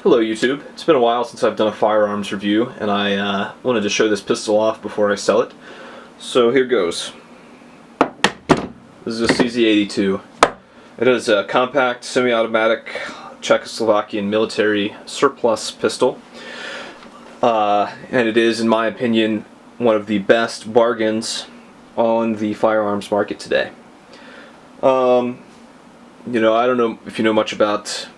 Hello YouTube. It's been a while since I've done a firearms review, and I wanted to show this pistol off before I sell it. So here goes. This is a CZ-82. It is a compact, semi-automatic Czechoslovakian military surplus pistol. And it is, in my opinion, one of the best bargains on the firearms market today. I don't know if you know much about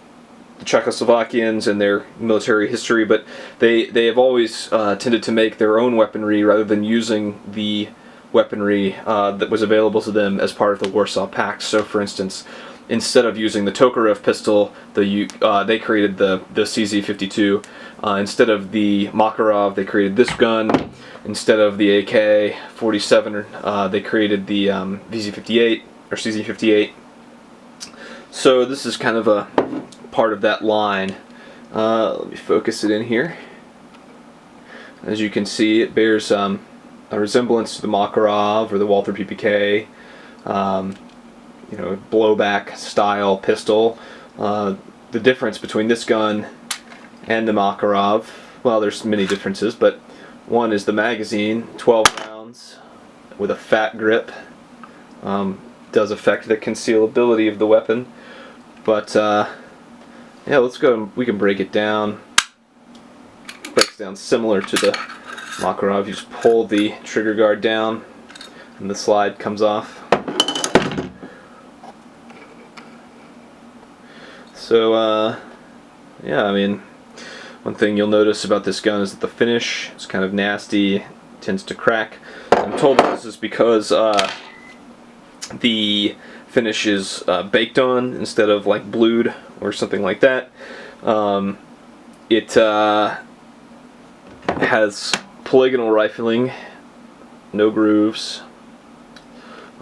the Czechoslovakians and their military history, but they have always tended to make their own weaponry rather than using the weaponry that was available to them as part of the Warsaw Pact. So, for instance, instead of using the Tokarev pistol, they created the CZ-82. Instead of the Makarov, they created this gun. Instead of the AK-47, they created the VZ-58 or CZ-58. So this is kind of a part of that line. Let me focus it in here. As you can see, it bears a resemblance to the Makarov or the Walther PPK, blowback style pistol. The difference between this gun and the Makarov, well, there's many differences, but one is the magazine, 12 rounds with a fat grip. Does affect the concealability of the weapon, but yeah, let's go. We can break it down. Breaks down similar to the Makarov. You just pull the trigger guard down, and the slide comes off. So, yeah, I mean, one thing you'll notice about this gun is that the finish is kind of nasty, tends to crack. I'm told that this is because the finish is baked on instead of like blued or something like that. It has polygonal rifling, no grooves.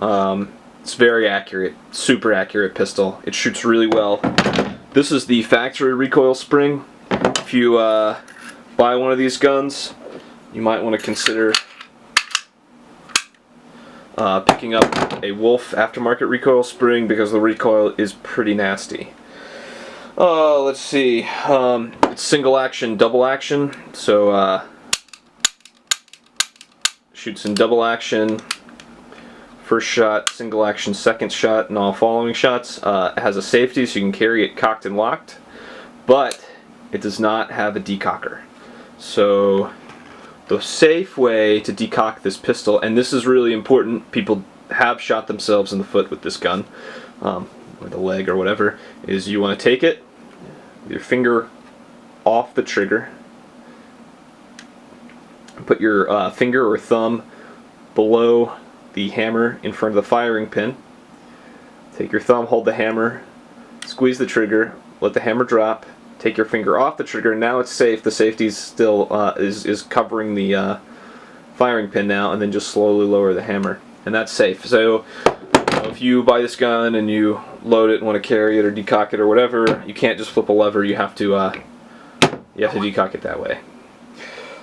It's very accurate, super accurate pistol. It shoots really well. This is the factory recoil spring. If you buy one of these guns, you might want to consider picking up a Wolf aftermarket recoil spring because the recoil is pretty nasty. Let's see. It's single action, double action. So shoots in double action. First shot, single action, second shot, and all following shots. It has a safety, so you can carry it cocked and locked, but it does not have a decocker. So the safe way to decock this pistol, and this is really important, people have shot themselves in the foot with this gun, or the leg or whatever, is you want to take it with your finger off the trigger, put your finger or thumb below the hammer in front of the firing pin, take your thumb, hold the hammer, squeeze the trigger, let the hammer drop, take your finger off the trigger. Now it's safe. The safety is still is covering the firing pin now, and then just slowly lower the hammer, and that's safe. So if you buy this gun and you load it and want to carry it or decock it or whatever, you can't just flip a lever. You have to decock it that way.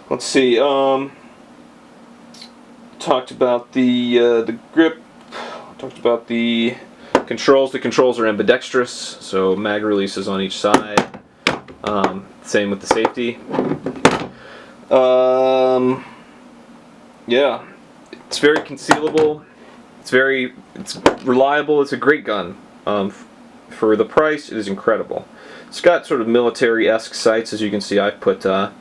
Let's see. Talked about the grip. Talked about the controls. The controls are ambidextrous, so mag releases on each side. Same with the safety. Yeah, it's very concealable. It's reliable. It's a great gun. For the price, it is incredible. It's got sort of military-esque sights, as you can see. I put a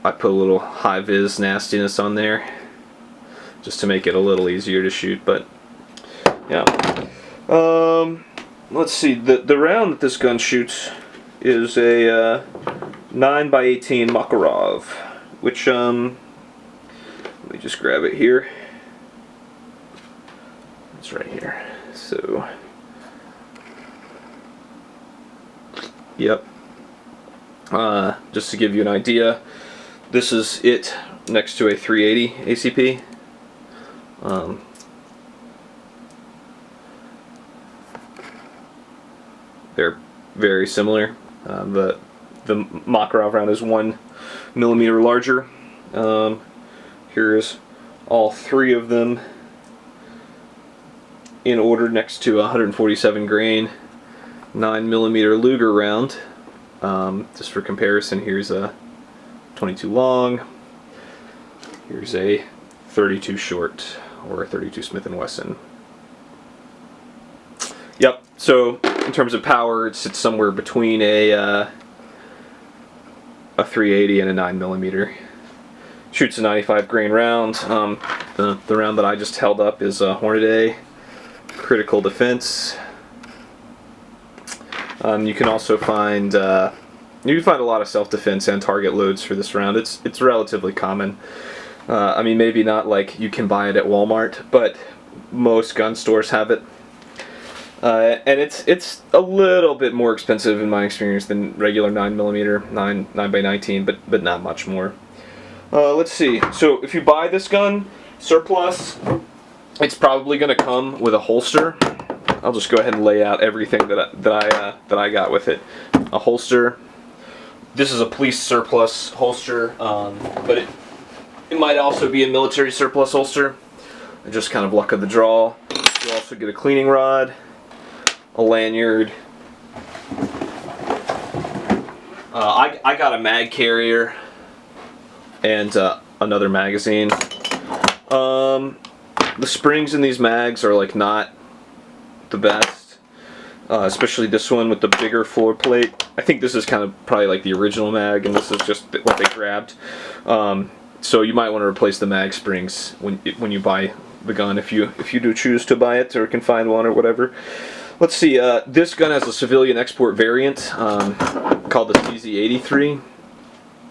little high-vis nastiness on there just to make it a little easier to shoot. But yeah. Let's see, the round that this gun shoots is a 9x18 Makarov, which, let me just grab it here. It's right here. So, yep. Just to give you an idea, this is it next to a 380 ACP. They're very similar. The Makarov round is 1 millimeter larger. Here's all three of them in order next to a 147 grain 9mm Luger round. Just for comparison, here's a 22 long, here's a 32 short, or a 32 Smith & Wesson. Yep, so in terms of power, it sits somewhere between a 380 and a 9mm. Shoots a 95 grain round. The round that I just held up is a Hornady Critical Defense. You can also find a lot of self-defense and target loads for this round. It's relatively common. I mean, maybe not like you can buy it at Walmart, but most gun stores have it. And it's a little bit more expensive in my experience than regular 9mm, 9x19, but not much more. Let's see. So if you buy this gun surplus, it's probably going to come with a holster. I'll just go ahead and lay out everything that I got with it. A holster. This is a police surplus holster, but it might also be a military surplus holster. Just kind of luck of the draw. You also get a cleaning rod, a lanyard. I got a mag carrier and another magazine. The springs in these mags are like not the best, especially this one with the bigger floor plate. I think this is kind of probably like the original mag, and this is just what they grabbed. So you might want to replace the mag springs when you buy the gun, if you do choose to buy it or can find one or whatever. Let's see. This gun has a civilian export variant called the CZ-82.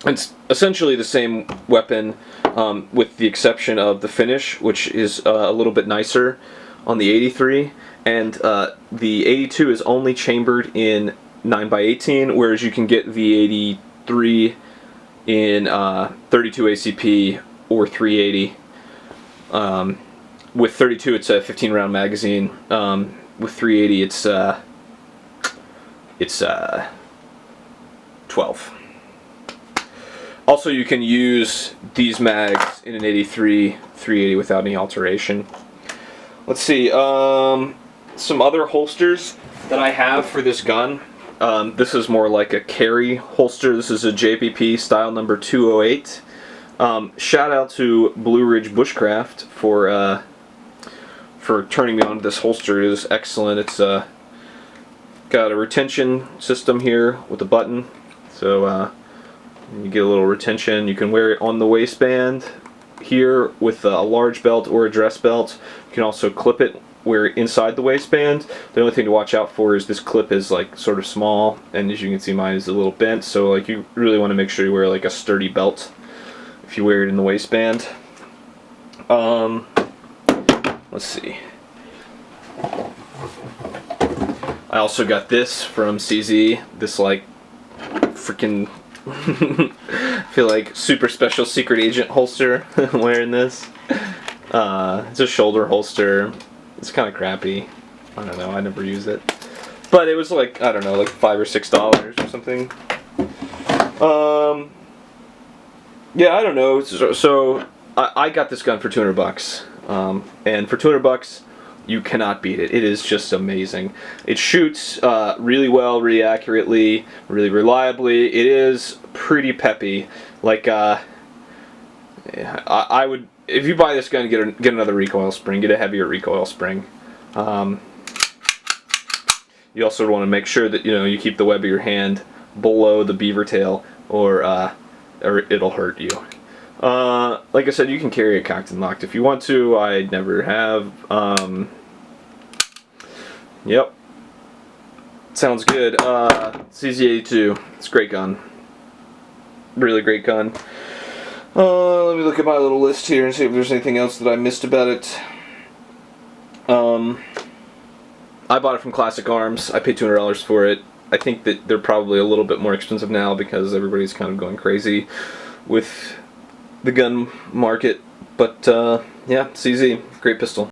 It's essentially the same weapon, with the exception of the finish, which is a little bit nicer on the 83, and the 82 is only chambered in 9x18, whereas you can get the 83 in 32 ACP or 380. With 32, it's a 15-round magazine. With 380, it's 12. Also, you can use these mags in an 83, 380 without any alteration. Let's see, some other holsters that I have for this gun. This is more like a carry holster. This is a JPP style number 208. Shout out to Blue Ridge Bushcraft for turning me on to this holster. It is excellent. It's got a retention system here with a button, so you get a little retention. You can wear it on the waistband here with a large belt or a dress belt. You can also clip it where inside the waistband. The only thing to watch out for is this clip is like sort of small, and as you can see, mine is a little bent, so like you really want to make sure you wear like a sturdy belt if you wear it in the waistband. Let's see. I also got this from CZ, this like freaking I feel like super special secret agent holster. I'm wearing this. It's a shoulder holster. It's kind of crappy. I don't know, I never use it. But it was like, I don't know, like $5 or $6 or something. Yeah, I don't know. So I got this gun for $200. And for $200, you cannot beat it. It is just amazing. It shoots really well, really accurately, really reliably. It is pretty peppy. Like, I would, if you buy this gun, get another recoil spring. Get a heavier recoil spring. You also want to make sure that you keep the web of your hand below the beaver tail, or it'll hurt you. Like I said, you can carry it cocked and locked if you want to. I never have. Yep. Sounds good. CZ-82. It's a great gun. Really great gun. Let me look at my little list here and see if there's anything else that I missed about it. I bought it from Classic Arms. I paid $200 for it. I think that they're probably a little bit more expensive now because everybody's kind of going crazy with the gun market. But yeah, CZ, great pistol.